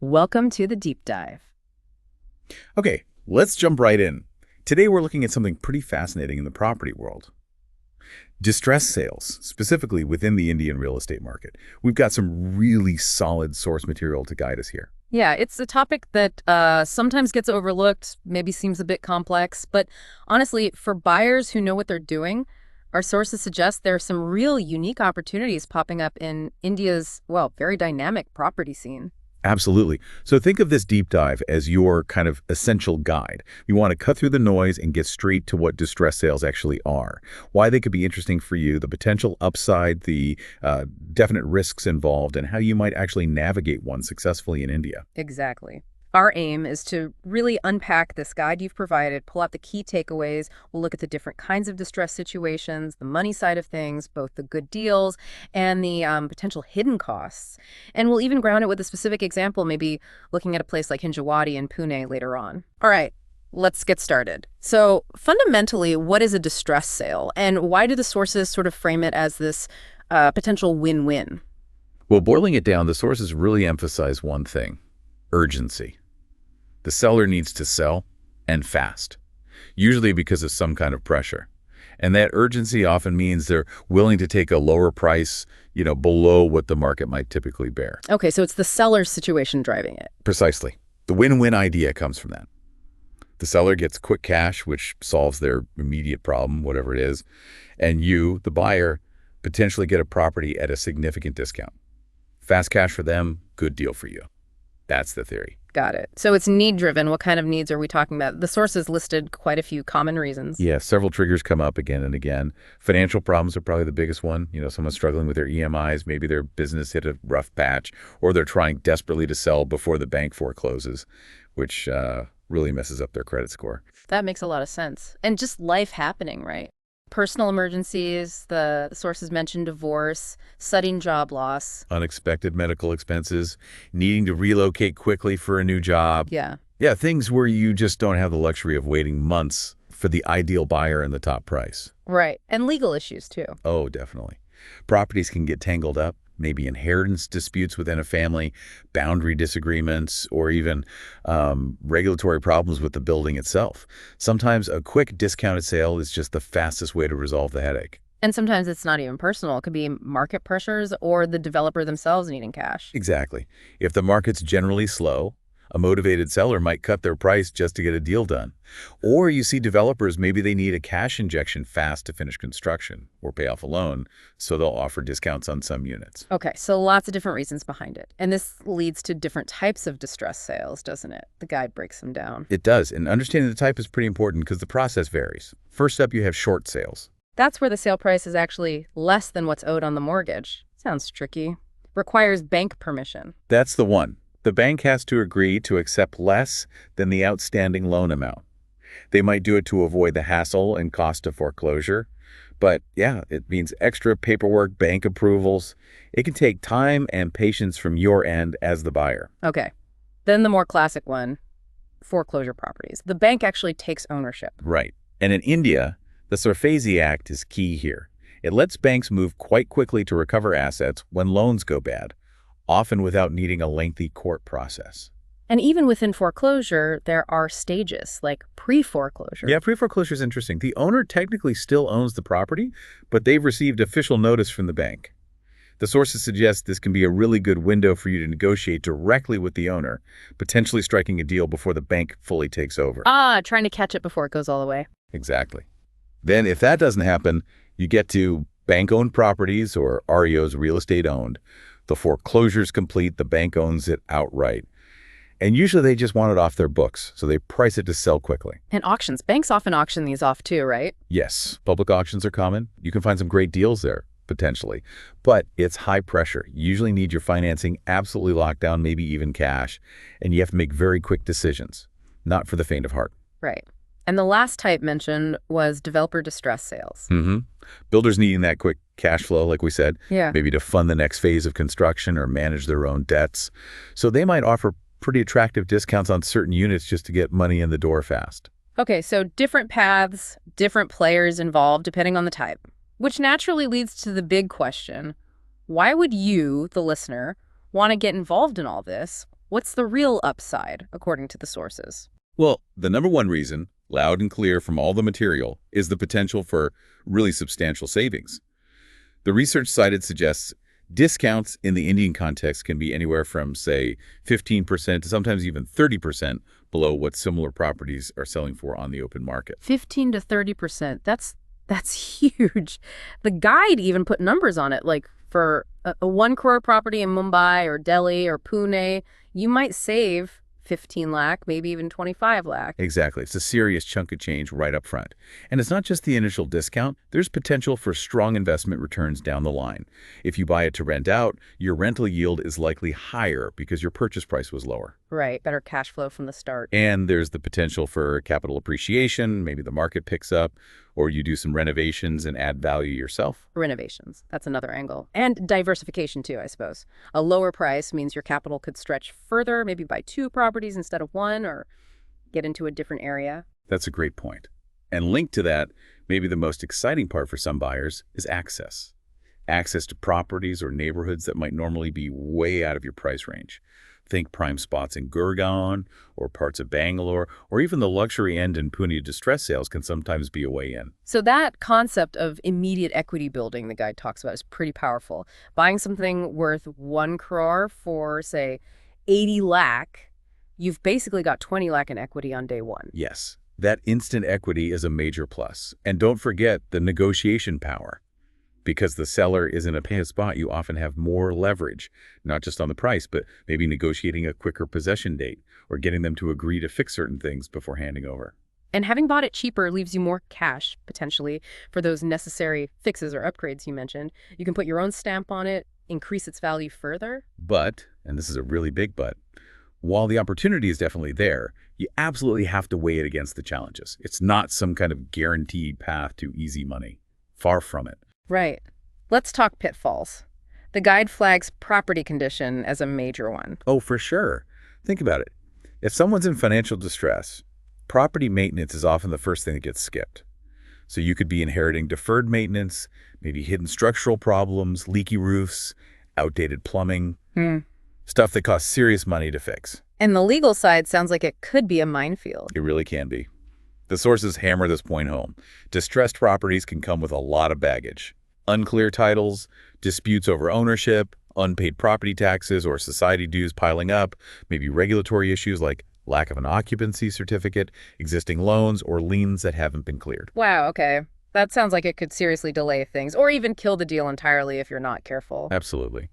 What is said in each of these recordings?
Welcome to the deep dive. Okay, let's jump right in. Today we're looking at something pretty fascinating in the property world. Distress sales, specifically within the Indian real estate market. We've got some really solid source material to guide us here. Yeah, it's a topic that sometimes gets overlooked, maybe seems a bit complex, but honestly, for buyers who know what they're doing, our sources suggest there are some real unique opportunities popping up in India's, well, very dynamic property scene. Absolutely. So think of this deep dive as your kind of essential guide. You want to cut through the noise and get straight to what distress sales actually are, why they could be interesting for you, the potential upside, the definite risks involved, and how you might actually navigate one successfully in India. Exactly. Our aim is to really unpack this guide you've provided, pull out the key takeaways. We'll look at the different kinds of distress situations, the money side of things, both the good deals and the potential hidden costs. And we'll even ground it with a specific example, maybe looking at a place like Hinjawadi in Pune later on. All right, let's get started. So fundamentally, what is a distress sale? And why do the sources sort of frame it as this potential win-win? Well, boiling it down, the sources really emphasize one thing: urgency. The seller needs to sell, and fast, usually because of some kind of pressure. And that urgency often means they're willing to take a lower price, below what the market might typically bear. Okay, so it's the seller's situation driving it. Precisely. The win-win idea comes from that. The seller gets quick cash, which solves their immediate problem, whatever it is, and you, the buyer, potentially get a property at a significant discount. Fast cash for them, good deal for you. That's the theory. Got it. So it's need-driven. What kind of needs are we talking about? The sources listed quite a few common reasons. Yeah, several triggers come up again and again. Financial problems are probably the biggest one. Someone's struggling with their EMIs, maybe their business hit a rough patch, or they're trying desperately to sell before the bank forecloses, which really messes up their credit score. That makes a lot of sense. And just life happening, right? Personal emergencies, the sources mentioned divorce, sudden job loss. Unexpected medical expenses, needing to relocate quickly for a new job. Yeah. Yeah, things where you just don't have the luxury of waiting months for the ideal buyer and the top price. Right. And legal issues, too. Oh, definitely. Properties can get tangled up, maybe inheritance disputes within a family, boundary disagreements, or even regulatory problems with the building itself. Sometimes a quick discounted sale is just the fastest way to resolve the headache. And sometimes it's not even personal. It could be market pressures or the developer themselves needing cash. Exactly. If the market's generally slow, a motivated seller might cut their price just to get a deal done. Or you see developers, maybe they need a cash injection fast to finish construction or pay off a loan, so they'll offer discounts on some units. Okay, so lots of different reasons behind it. And this leads to different types of distress sales, doesn't it? The guide breaks them down. It does, and understanding the type is pretty important because the process varies. First up, you have short sales. That's where the sale price is actually less than what's owed on the mortgage. Sounds tricky. Requires bank permission. That's the one. The bank has to agree to accept less than the outstanding loan amount. They might do it to avoid the hassle and cost of foreclosure. But yeah, it means extra paperwork, bank approvals. It can take time and patience from your end as the buyer. Okay. Then the more classic one, foreclosure properties. The bank actually takes ownership. Right. And in India, the SARFAESI Act is key here. It lets banks move quite quickly to recover assets when loans go bad, often without needing a lengthy court process. And even within foreclosure, there are stages, like pre-foreclosure. Yeah, pre-foreclosure is interesting. The owner technically still owns the property, but they've received official notice from the bank. The sources suggest this can be a really good window for you to negotiate directly with the owner, potentially striking a deal before the bank fully takes over. Trying to catch it before it goes all the way. Exactly. Then if that doesn't happen, you get to bank-owned properties, or REOs, real estate owned. The foreclosure's complete, the bank owns it outright. And usually they just want it off their books, so they price it to sell quickly. And auctions. Banks often auction these off too, right? Yes, public auctions are common. You can find some great deals there, potentially. But it's high pressure. You usually need your financing absolutely locked down, maybe even cash. And you have to make very quick decisions. Not for the faint of heart. Right. And the last type mentioned was developer distress sales. Builders needing that quick cash flow, like we said, Yeah. maybe to fund the next phase of construction or manage their own debts. So they might offer pretty attractive discounts on certain units just to get money in the door fast. Okay, so different paths, different players involved, depending on the type. Which naturally leads to the big question: why would you, the listener, want to get involved in all this? What's the real upside, according to the sources? Well, the number one reason, loud and clear from all the material, is the potential for really substantial savings. The research cited suggests discounts in the Indian context can be anywhere from, say, 15% to sometimes even 30% below what similar properties are selling for on the open market. 15 to 30%. That's huge. The guide even put numbers on it, like for a 1 crore property in Mumbai or Delhi or Pune, you might save 15 lakh, maybe even 25 lakh. Exactly. It's a serious chunk of change right up front. And it's not just the initial discount. There's potential for strong investment returns down the line. If you buy it to rent out, your rental yield is likely higher because your purchase price was lower. Right, better cash flow from the start. And there's the potential for capital appreciation. Maybe the market picks up, or you do some renovations and add value yourself. Renovations, that's another angle. And diversification too, I suppose. A lower price means your capital could stretch further, maybe buy 2 properties instead of 1, or get into a different area. That's a great point. And linked to that, maybe the most exciting part for some buyers is access. Access to properties or neighborhoods that might normally be way out of your price range. Think prime spots in Gurgaon or parts of Bangalore, or even the luxury end in Pune distress sales can sometimes be a way in. So that concept of immediate equity building the guide talks about is pretty powerful. Buying something worth 1 crore for, say, 80 lakh, you've basically got 20 lakh in equity on day one. Yes, that instant equity is a major plus. And don't forget the negotiation power. Because the seller is in a pay spot, you often have more leverage, not just on the price, but maybe negotiating a quicker possession date or getting them to agree to fix certain things before handing over. And having bought it cheaper leaves you more cash, potentially, for those necessary fixes or upgrades you mentioned. You can put your own stamp on it, increase its value further. But, and this is a really big but, while the opportunity is definitely there, you absolutely have to weigh it against the challenges. It's not some kind of guaranteed path to easy money. Far from it. Right. Let's talk pitfalls. The guide flags property condition as a major one. Oh, for sure. Think about it. If someone's in financial distress, property maintenance is often the first thing that gets skipped. So you could be inheriting deferred maintenance, maybe hidden structural problems, leaky roofs, outdated plumbing, stuff that costs serious money to fix. And the legal side sounds like it could be a minefield. It really can be. The sources hammer this point home. Distressed properties can come with a lot of baggage. Unclear titles, disputes over ownership, unpaid property taxes or society dues piling up, maybe regulatory issues like lack of an occupancy certificate, existing loans, or liens that haven't been cleared. Wow, okay. That sounds like it could seriously delay things, or even kill the deal entirely if you're not careful. Absolutely.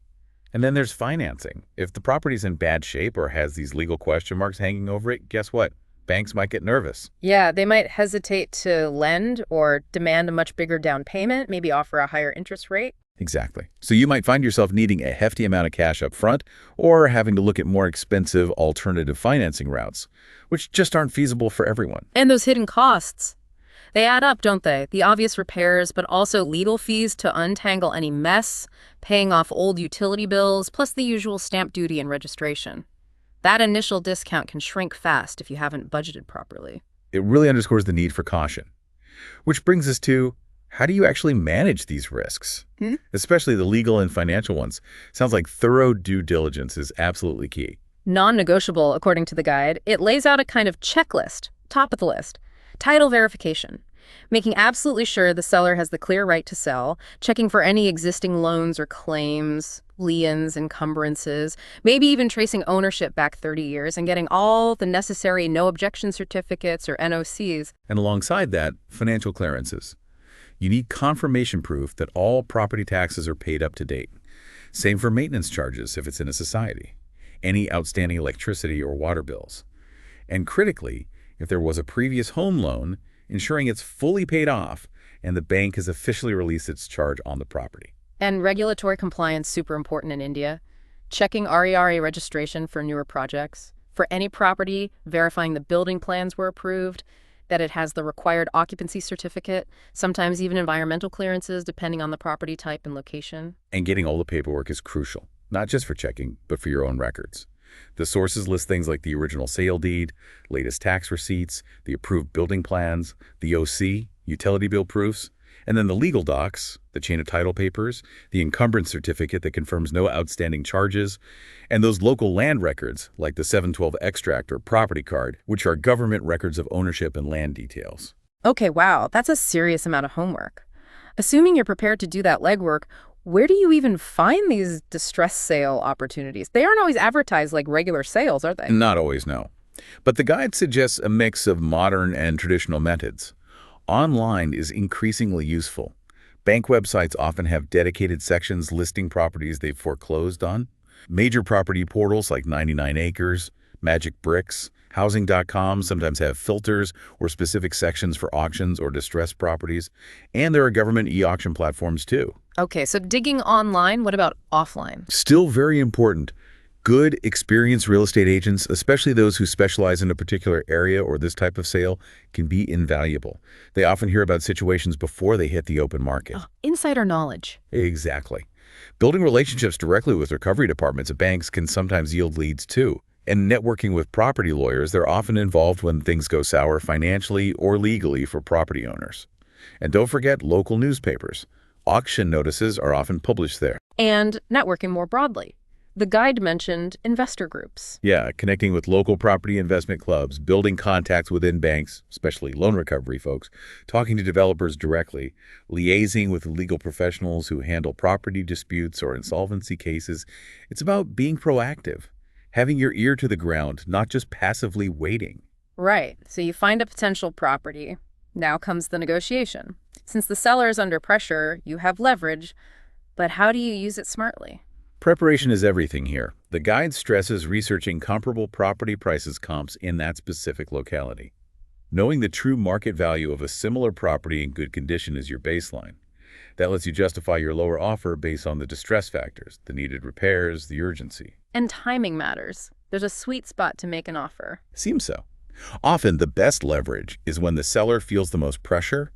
And then there's financing. If the property's in bad shape or has these legal question marks hanging over it, guess what? Banks might get nervous. Yeah, they might hesitate to lend or demand a much bigger down payment, maybe offer a higher interest rate. Exactly. So you might find yourself needing a hefty amount of cash up front or having to look at more expensive alternative financing routes, which just aren't feasible for everyone. And those hidden costs, they add up, don't they? The obvious repairs, but also legal fees to untangle any mess, paying off old utility bills, plus the usual stamp duty and registration. That initial discount can shrink fast if you haven't budgeted properly. It really underscores the need for caution. Which brings us to, how do you actually manage these risks? Especially the legal and financial ones. Sounds like thorough due diligence is absolutely key. Non-negotiable, according to the guide, it lays out a kind of checklist, top of the list. Title verification, making absolutely sure the seller has the clear right to sell, checking for any existing loans or claims, liens, encumbrances, maybe even tracing ownership back 30 years and getting all the necessary no objection certificates or NOCs. And alongside that, financial clearances. You need confirmation proof that all property taxes are paid up to date. Same for maintenance charges if it's in a society. Any outstanding electricity or water bills. And critically, if there was a previous home loan, ensuring it's fully paid off and the bank has officially released its charge on the property. And regulatory compliance, super important in India. Checking RERA registration for newer projects. For any property, verifying the building plans were approved, that it has the required occupancy certificate, sometimes even environmental clearances depending on the property type and location. And getting all the paperwork is crucial, not just for checking, but for your own records. The sources list things like the original sale deed, latest tax receipts, the approved building plans, the OC, utility bill proofs, And then the legal docs, the chain of title papers, the encumbrance certificate that confirms no outstanding charges, and those local land records like the 712 extract or property card, which are government records of ownership and land details. Okay, wow, that's a serious amount of homework. Assuming you're prepared to do that legwork, where do you even find these distress sale opportunities? They aren't always advertised like regular sales, are they? Not always, no. But the guide suggests a mix of modern and traditional methods. Online is increasingly useful. Bank websites often have dedicated sections listing properties they've foreclosed on. Major property portals like 99 Acres, Magic Bricks, Housing.com sometimes have filters or specific sections for auctions or distressed properties. And there are government e-auction platforms too. Okay, so digging online, what about offline? Still very important. Good, experienced real estate agents, especially those who specialize in a particular area or this type of sale, can be invaluable. They often hear about situations before they hit the open market. Oh, insider knowledge. Exactly. Building relationships directly with recovery departments of banks can sometimes yield leads too. And networking with property lawyers, they're often involved when things go sour financially or legally for property owners. And don't forget local newspapers. Auction notices are often published there. And networking more broadly. The guide mentioned investor groups. Yeah, connecting with local property investment clubs, building contacts within banks, especially loan recovery folks, talking to developers directly, liaising with legal professionals who handle property disputes or insolvency cases. It's about being proactive, having your ear to the ground, not just passively waiting. Right. So you find a potential property. Now comes the negotiation. Since the seller is under pressure, you have leverage, but how do you use it smartly? Preparation is everything here. The guide stresses researching comparable property prices comps in that specific locality. Knowing the true market value of a similar property in good condition is your baseline. That lets you justify your lower offer based on the distress factors, the needed repairs, the urgency. And timing matters. There's a sweet spot to make an offer. Seems so. Often, the best leverage is when the seller feels the most pressure,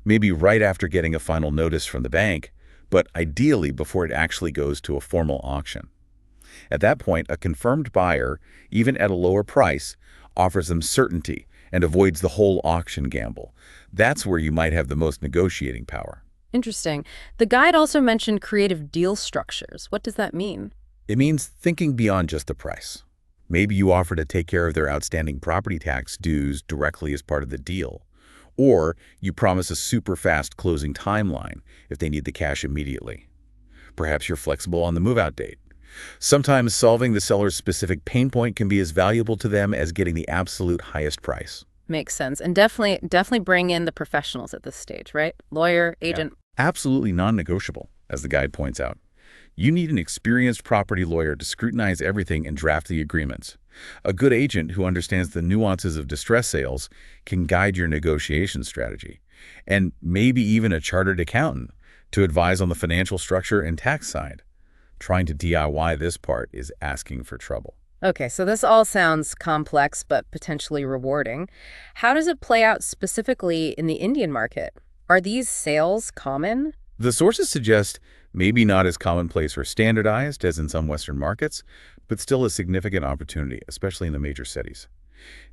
maybe right after getting a final notice from the bank, but ideally before it actually goes to a formal auction. At that point, a confirmed buyer, even at a lower price, offers them certainty and avoids the whole auction gamble. That's where you might have the most negotiating power. Interesting. The guide also mentioned creative deal structures. What does that mean? It means thinking beyond just the price. Maybe you offer to take care of their outstanding property tax dues directly as part of the deal. Or you promise a super fast closing timeline if they need the cash immediately. Perhaps you're flexible on the move-out date. Sometimes solving the seller's specific pain point can be as valuable to them as getting the absolute highest price. Makes sense. And definitely bring in the professionals at this stage, right? Lawyer, agent. Yeah. Absolutely non-negotiable, as the guide points out. You need an experienced property lawyer to scrutinize everything and draft the agreements. A good agent who understands the nuances of distress sales can guide your negotiation strategy. And maybe even a chartered accountant to advise on the financial structure and tax side. Trying to DIY this part is asking for trouble. Okay, so this all sounds complex but potentially rewarding. How does it play out specifically in the Indian market? Are these sales common? The sources suggest maybe not as commonplace or standardized as in some Western markets, but still a significant opportunity, especially in the major cities.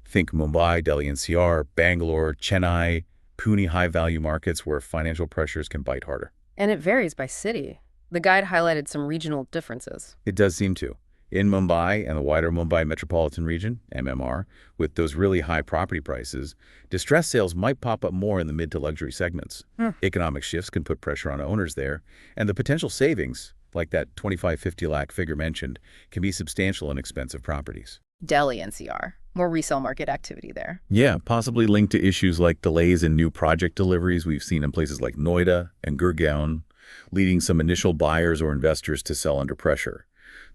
Think Mumbai, Delhi NCR, Bangalore, Chennai, Pune high-value markets where financial pressures can bite harder. And it varies by city. The guide highlighted some regional differences. It does seem to. In Mumbai and the wider Mumbai metropolitan region, MMR, with those really high property prices, distress sales might pop up more in the mid to luxury segments. Economic shifts can put pressure on owners there, and the potential savings, like that 25-50 lakh figure mentioned, can be substantial in expensive properties. Delhi NCR. More resale market activity there. Yeah, possibly linked to issues like delays in new project deliveries we've seen in places like Noida and Gurgaon, leading some initial buyers or investors to sell under pressure.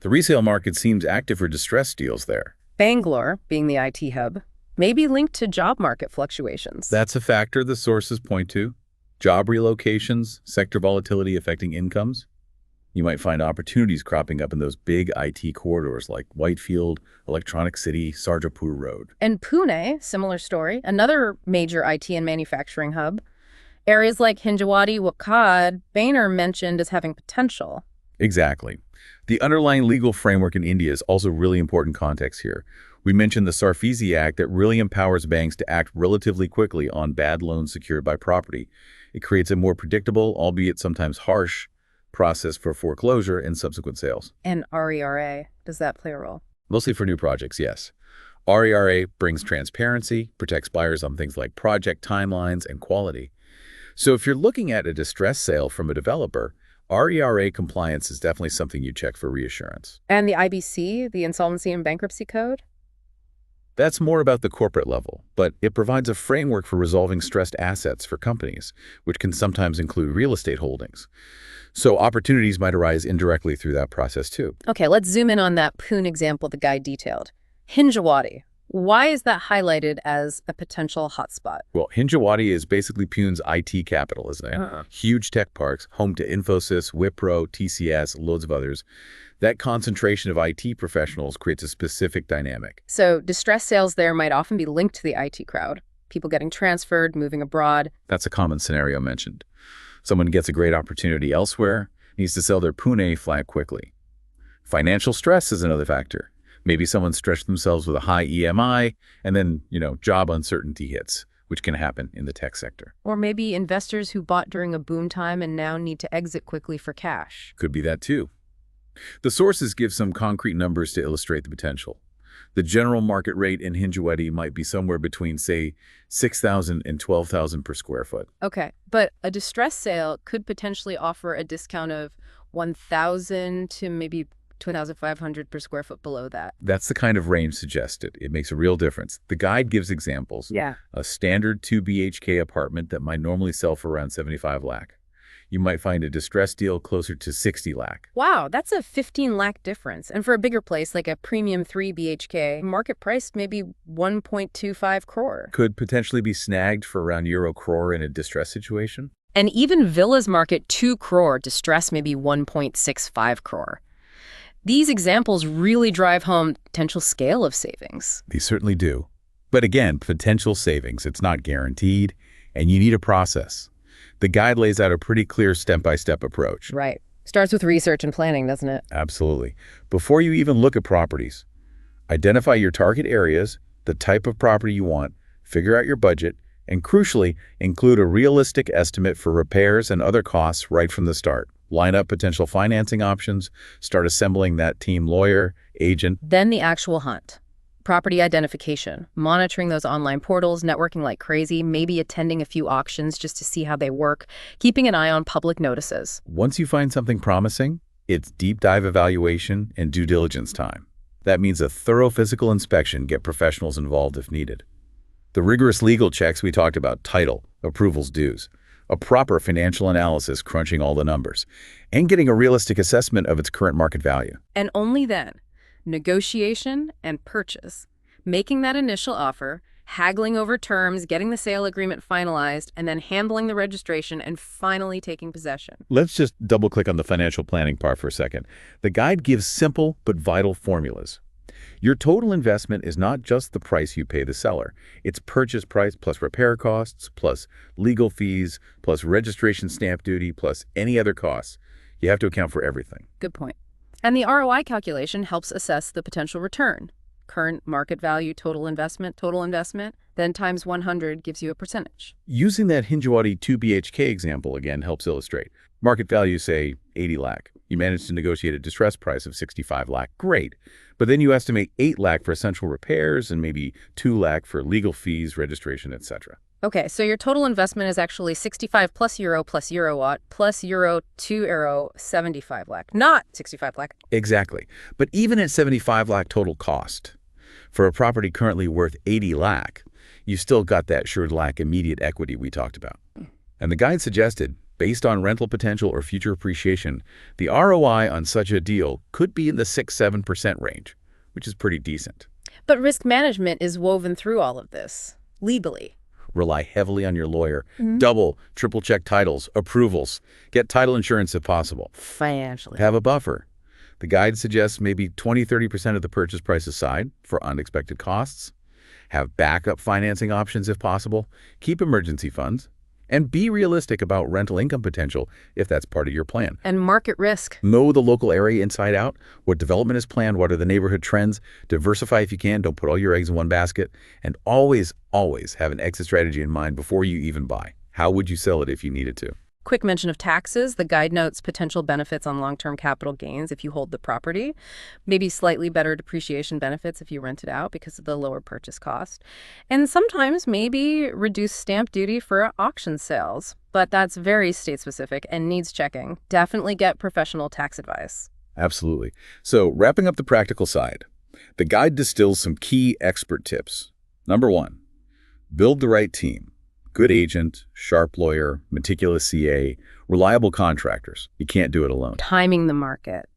The resale market seems active for distress deals there. Bangalore, being the IT hub, may be linked to job market fluctuations. That's a factor the sources point to. Job relocations, sector volatility affecting incomes. You might find opportunities cropping up in those big IT corridors like Whitefield, Electronic City, Sarjapur Road. And Pune, similar story, another major IT and manufacturing hub. Areas like Hinjawadi, Wakad, Boehner mentioned as having potential. Exactly. The underlying legal framework in India is also really important context here. We mentioned the Sarfazi Act that really empowers banks to act relatively quickly on bad loans secured by property. It creates a more predictable, albeit sometimes harsh, process for foreclosure and subsequent sales. And RERA, does that play a role? Mostly for new projects, yes. RERA brings transparency, protects buyers on things like project timelines and quality. So if you're looking at a distressed sale from a developer, RERA compliance is definitely something you check for reassurance. And the IBC, the Insolvency and Bankruptcy Code? That's more about the corporate level, but it provides a framework for resolving stressed assets for companies, which can sometimes include real estate holdings. So opportunities might arise indirectly through that process too. Okay, let's zoom in on that Pune example the guy detailed. Hinjawadi. Why is that highlighted as a potential hotspot? Well, Hinjawadi is basically Pune's IT capital, isn't it? Huge tech parks, home to Infosys, Wipro, TCS, loads of others. That concentration of IT professionals creates a specific dynamic. So distressed sales there might often be linked to the IT crowd. People getting transferred, moving abroad. That's a common scenario mentioned. Someone gets a great opportunity elsewhere, needs to sell their Pune flag quickly. Financial stress is another factor. Maybe someone stretched themselves with a high EMI, and then, job uncertainty hits, which can happen in the tech sector. Or maybe investors who bought during a boom time and now need to exit quickly for cash. Could be that too. The sources give some concrete numbers to illustrate the potential. The general market rate in Hinjawadi might be somewhere between, say, $6,000 and $12,000 per square foot. Okay, but a distressed sale could potentially offer a discount of $1,000 to maybe $2,500 per square foot below that. That's the kind of range suggested. It makes a real difference. The guide gives examples. Yeah. A standard 2 BHK apartment that might normally sell for around 75 lakh. You might find a distressed deal closer to 60 lakh. Wow, that's a 15 lakh difference. And for a bigger place like a premium 3 BHK, market price maybe 1.25 crore. Could potentially be snagged for around euro crore in a distress situation. And even villas market 2 crore, distress maybe 1.65 crore. These examples really drive home potential scale of savings. They certainly do. But again, potential savings, it's not guaranteed, and you need a process. The guide lays out a pretty clear step-by-step approach. Right. Starts with research and planning, doesn't it? Absolutely. Before you even look at properties, identify your target areas, the type of property you want, figure out your budget, and crucially, include a realistic estimate for repairs and other costs right from the start. Line up potential financing options, start assembling that team lawyer, agent. Then the actual hunt. Property identification, monitoring those online portals, networking like crazy, maybe attending a few auctions just to see how they work, keeping an eye on public notices. Once you find something promising, it's deep dive evaluation and due diligence time. That means a thorough physical inspection, get professionals involved if needed. The rigorous legal checks we talked about, title, approvals, dues, a proper financial analysis crunching all the numbers, and getting a realistic assessment of its current market value. And only then, negotiation and purchase, making that initial offer, haggling over terms, getting the sale agreement finalized, and then handling the registration and finally taking possession. Let's just double-click on the financial planning part for a second. The guide gives simple but vital formulas. Your total investment is not just the price you pay the seller. It's purchase price plus repair costs, plus legal fees, plus registration stamp duty, plus any other costs. You have to account for everything. Good point. And the ROI calculation helps assess the potential return. Current market value, total investment, then times 100 gives you a percentage. Using that Hinjawadi 2 BHK example again helps illustrate. Market value, say, 80 lakh. You manage to negotiate a distress price of 65 lakh. Great. But then you estimate 8 lakh for essential repairs and maybe 2 lakh for legal fees, registration, etc. Okay, so your total investment is actually 65 plus euro watt plus euro 2 euro 75 lakh, not 65 lakh. Exactly. But even at 75 lakh total cost, for a property currently worth 80 lakh, you still got that sure lakh immediate equity we talked about. And the guide suggested, based on rental potential or future appreciation, the ROI on such a deal could be in the 6–7% range, which is pretty decent. But risk management is woven through all of this, legally. Rely heavily on your lawyer. Double, triple check titles, approvals. Get title insurance if possible. Financially. Have a buffer. The guide suggests maybe 20–30% of the purchase price aside for unexpected costs. Have backup financing options if possible. Keep emergency funds. And be realistic about rental income potential if that's part of your plan. And market risk. Know the local area inside out, what development is planned, what are the neighborhood trends. Diversify if you can, don't put all your eggs in one basket. And always, always have an exit strategy in mind before you even buy. How would you sell it if you needed to? Quick mention of taxes. The guide notes potential benefits on long-term capital gains if you hold the property. Maybe slightly better depreciation benefits if you rent it out because of the lower purchase cost. And sometimes maybe reduce stamp duty for auction sales. But that's very state-specific and needs checking. Definitely get professional tax advice. Absolutely. So, wrapping up the practical side, the guide distills some key expert tips. Number 1, build the right team. Good agent, sharp lawyer, meticulous CA, reliable contractors. You can't do it alone. Timing the market.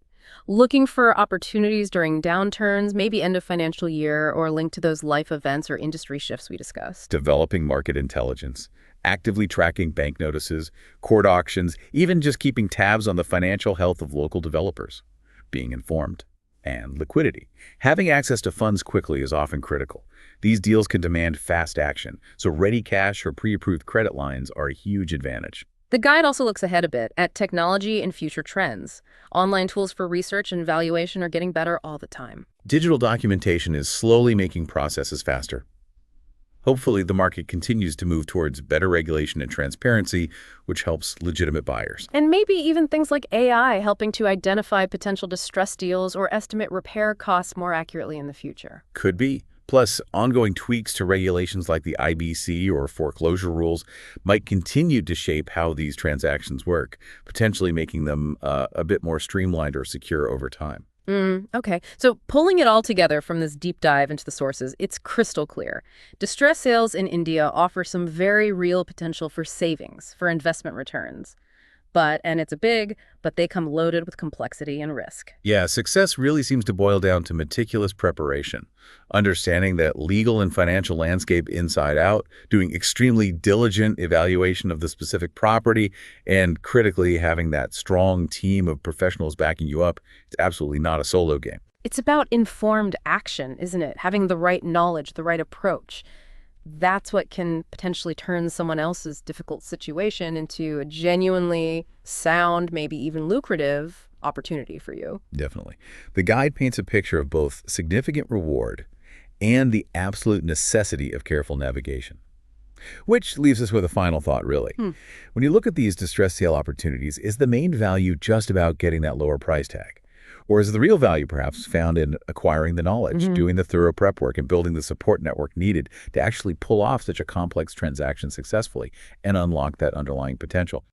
Looking for opportunities during downturns, maybe end of financial year, or linked to those life events or industry shifts we discussed. Developing market intelligence, actively tracking bank notices, court auctions, even just keeping tabs on the financial health of local developers. Being informed. And liquidity. Having access to funds quickly is often critical. These deals can demand fast action, so ready cash or pre-approved credit lines are a huge advantage. The guide also looks ahead a bit at technology and future trends. Online tools for research and valuation are getting better all the time. Digital documentation is slowly making processes faster. Hopefully, the market continues to move towards better regulation and transparency, which helps legitimate buyers. And maybe even things like AI helping to identify potential distress deals or estimate repair costs more accurately in the future. Could be. Plus, ongoing tweaks to regulations like the IBC or foreclosure rules might continue to shape how these transactions work, potentially making them a bit more streamlined or secure over time. Okay. So pulling it all together from this deep dive into the sources, it's crystal clear. Distress sales in India offer some very real potential for savings, for investment returns. And it's but they come loaded with complexity and risk. Yeah, success really seems to boil down to meticulous preparation, understanding that legal and financial landscape inside out, doing extremely diligent evaluation of the specific property, and critically having that strong team of professionals backing you up. It's absolutely not a solo game. It's about informed action, isn't it? Having the right knowledge, the right approach. That's what can potentially turn someone else's difficult situation into a genuinely sound, maybe even lucrative opportunity for you. Definitely. The guide paints a picture of both significant reward and the absolute necessity of careful navigation. Which leaves us with a final thought, really. When you look at these distress sale opportunities, is the main value just about getting that lower price tag? Or is the real value perhaps found in acquiring the knowledge, doing the thorough prep work, and building the support network needed to actually pull off such a complex transaction successfully and unlock that underlying potential?